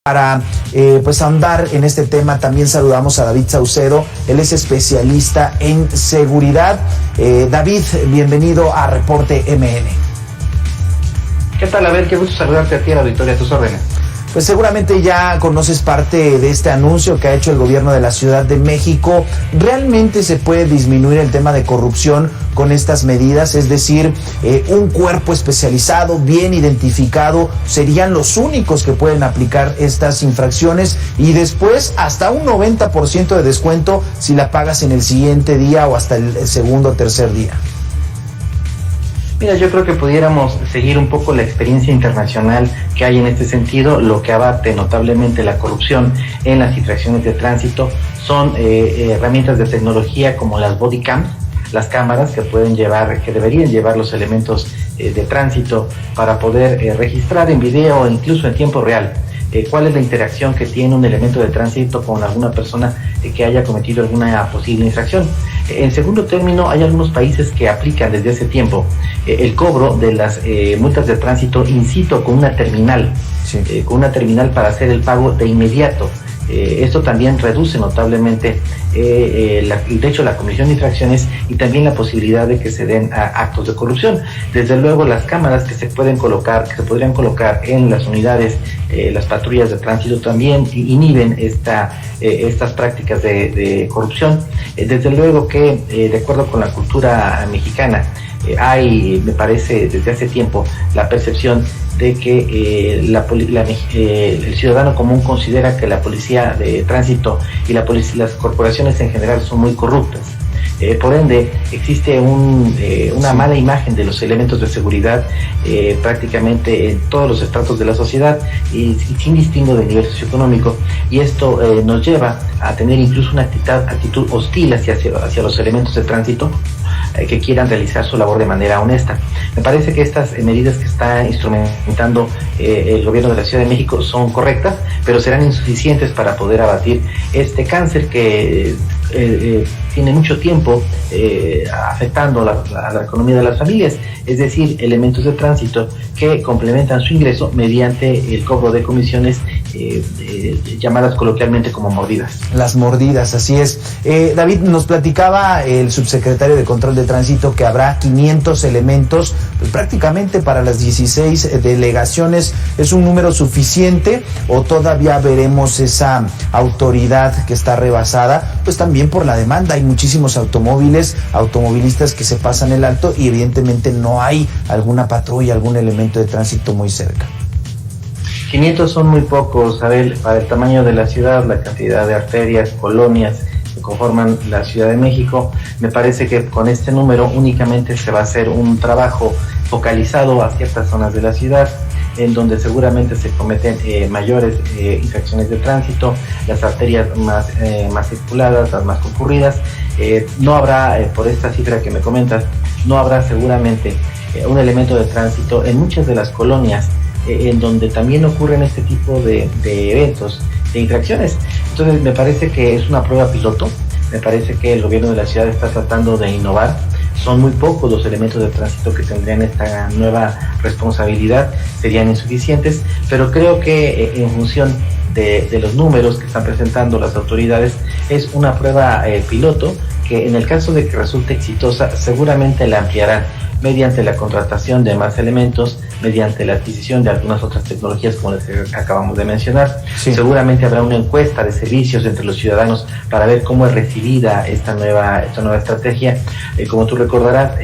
Para pues ahondar en este tema también saludamos a David Saucedo, él es especialista en seguridad. David, bienvenido a Reporte MN. ¿Qué tal, Abel? Qué gusto saludarte a ti, a la auditoría, a tus órdenes. Pues seguramente ya conoces parte de este anuncio que ha hecho el gobierno de la Ciudad de México. ¿Realmente se puede disminuir el tema de corrupción con estas medidas? Es decir, un cuerpo especializado, bien identificado, serían los únicos que pueden aplicar estas infracciones y después hasta un 90% de descuento si la pagas en el siguiente día o hasta el segundo o tercer día. Mira, yo creo que pudiéramos seguir un poco la experiencia internacional que hay en este sentido. Lo que abate notablemente la corrupción en las infracciones de tránsito son herramientas de tecnología como las body cams, las cámaras que deberían llevar los elementos de tránsito para poder registrar en video o incluso en tiempo real cuál es la interacción que tiene un elemento de tránsito con alguna persona que haya cometido alguna posible infracción. En segundo término, hay algunos países que aplican desde hace tiempo el cobro de las multas de tránsito in situ con una terminal, con una terminal para hacer el pago de inmediato. Esto también reduce notablemente la comisión de infracciones y también la posibilidad de que se den actos de corrupción. Desde luego, las cámaras que se podrían colocar en las unidades, las patrullas de tránsito también inhiben estas prácticas de corrupción. Desde luego que, de acuerdo con la cultura mexicana, hay, me parece, desde hace tiempo, la percepción de que el ciudadano común considera que la policía de tránsito y las corporaciones en general son muy corruptas. Por ende, existe una mala imagen de los elementos de seguridad prácticamente en todos los estratos de la sociedad y sin distingo del nivel socioeconómico, y esto nos lleva a tener incluso una actitud hostil hacia los elementos de tránsito que quieran realizar su labor de manera honesta. Me parece que estas medidas que está instrumentando el gobierno de la Ciudad de México son correctas, pero serán insuficientes para poder abatir este cáncer que tiene mucho tiempo afectando a la economía de las familias, es decir, elementos de tránsito que complementan su ingreso mediante el cobro de comisiones llamadas coloquialmente como mordidas. Las mordidas, así es. David, nos platicaba el subsecretario de Control de Tránsito que habrá 500 elementos, pues prácticamente para las 16 delegaciones. ¿Es un número suficiente o todavía veremos esa autoridad que está rebasada? Pues también por la demanda, hay muchísimos automovilistas que se pasan el alto y evidentemente no hay alguna patrulla, algún elemento de tránsito muy cerca. 500 son muy pocos, Abel, para el tamaño de la ciudad, la cantidad de arterias, colonias que conforman la Ciudad de México. Me parece que con este número únicamente se va a hacer un trabajo focalizado a ciertas zonas de la ciudad, en donde seguramente se cometen mayores infracciones de tránsito, las arterias más circuladas, las más concurridas. No habrá, por esta cifra que me comentas, no habrá seguramente un elemento de tránsito en muchas de las colonias en donde también ocurren este tipo de eventos, de infracciones. Entonces me parece que es una prueba piloto, me parece que el gobierno de la ciudad está tratando de innovar. Son muy pocos los elementos de tránsito que tendrían esta nueva responsabilidad, serían insuficientes, pero creo que en función de los números que están presentando las autoridades, es una prueba piloto que en el caso de que resulte exitosa seguramente la ampliarán mediante la contratación de más elementos, mediante la adquisición de algunas otras tecnologías como las que acabamos de mencionar. Sí. Seguramente habrá una encuesta de servicios entre los ciudadanos para ver cómo es recibida esta nueva estrategia. Como tú recordarás,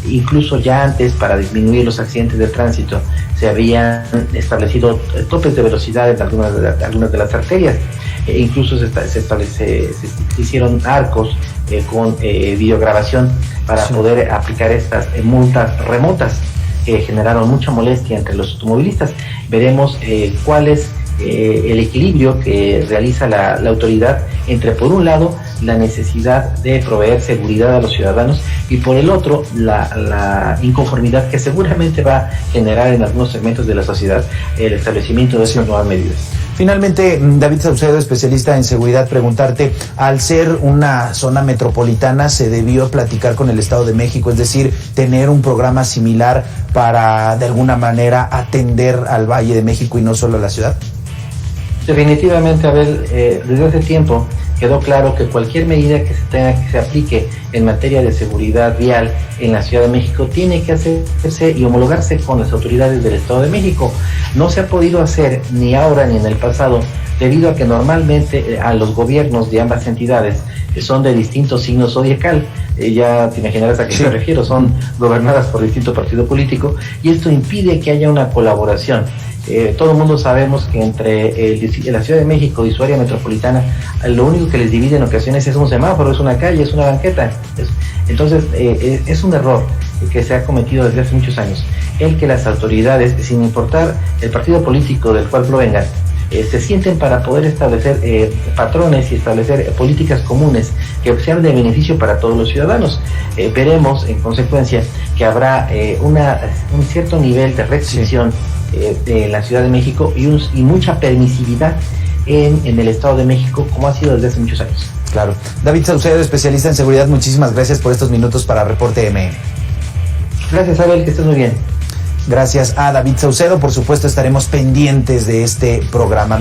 incluso ya antes, para disminuir los accidentes de tránsito, se habían establecido topes de velocidad en algunas de las arterias. Incluso se hicieron arcos con videograbación para poder aplicar estas multas remotas que generaron mucha molestia entre los automovilistas. Veremos cuál es el equilibrio que realiza la autoridad entre, por un lado, la necesidad de proveer seguridad a los ciudadanos y, por el otro, la inconformidad que seguramente va a generar en algunos segmentos de la sociedad el establecimiento de esas nuevas medidas. Finalmente, David Saucedo, especialista en seguridad, preguntarte, al ser una zona metropolitana, ¿se debió platicar con el Estado de México? Es decir, tener un programa similar para, de alguna manera, atender al Valle de México y no solo a la ciudad. Definitivamente, Abel, desde hace tiempo quedó claro que cualquier medida que se aplique en materia de seguridad vial en la Ciudad de México tiene que hacerse y homologarse con las autoridades del Estado de México. No se ha podido hacer ni ahora ni en el pasado, debido a que normalmente a los gobiernos de ambas entidades son de distintos signos zodiacal. Ya te imaginarás a qué me refiero, son gobernadas por distinto partido político, y esto impide que haya una colaboración. Todo el mundo sabemos que entre la Ciudad de México y su área metropolitana, lo único que les divide en ocasiones es un semáforo, es una calle, es una banqueta. Entonces, es un error que se ha cometido desde hace muchos años, el que las autoridades, sin importar el partido político del cual provengan, se sienten para poder establecer patrones y establecer políticas comunes que sean de beneficio para todos los ciudadanos. Veremos, en consecuencia, que habrá un cierto nivel de restricción de la Ciudad de México y mucha permisividad en el Estado de México, como ha sido desde hace muchos años. Claro. David Saucedo, especialista en seguridad, muchísimas gracias por estos minutos para Reporte M. Gracias, Abel, que estés muy bien. Gracias a David Saucedo, por supuesto estaremos pendientes de este programa.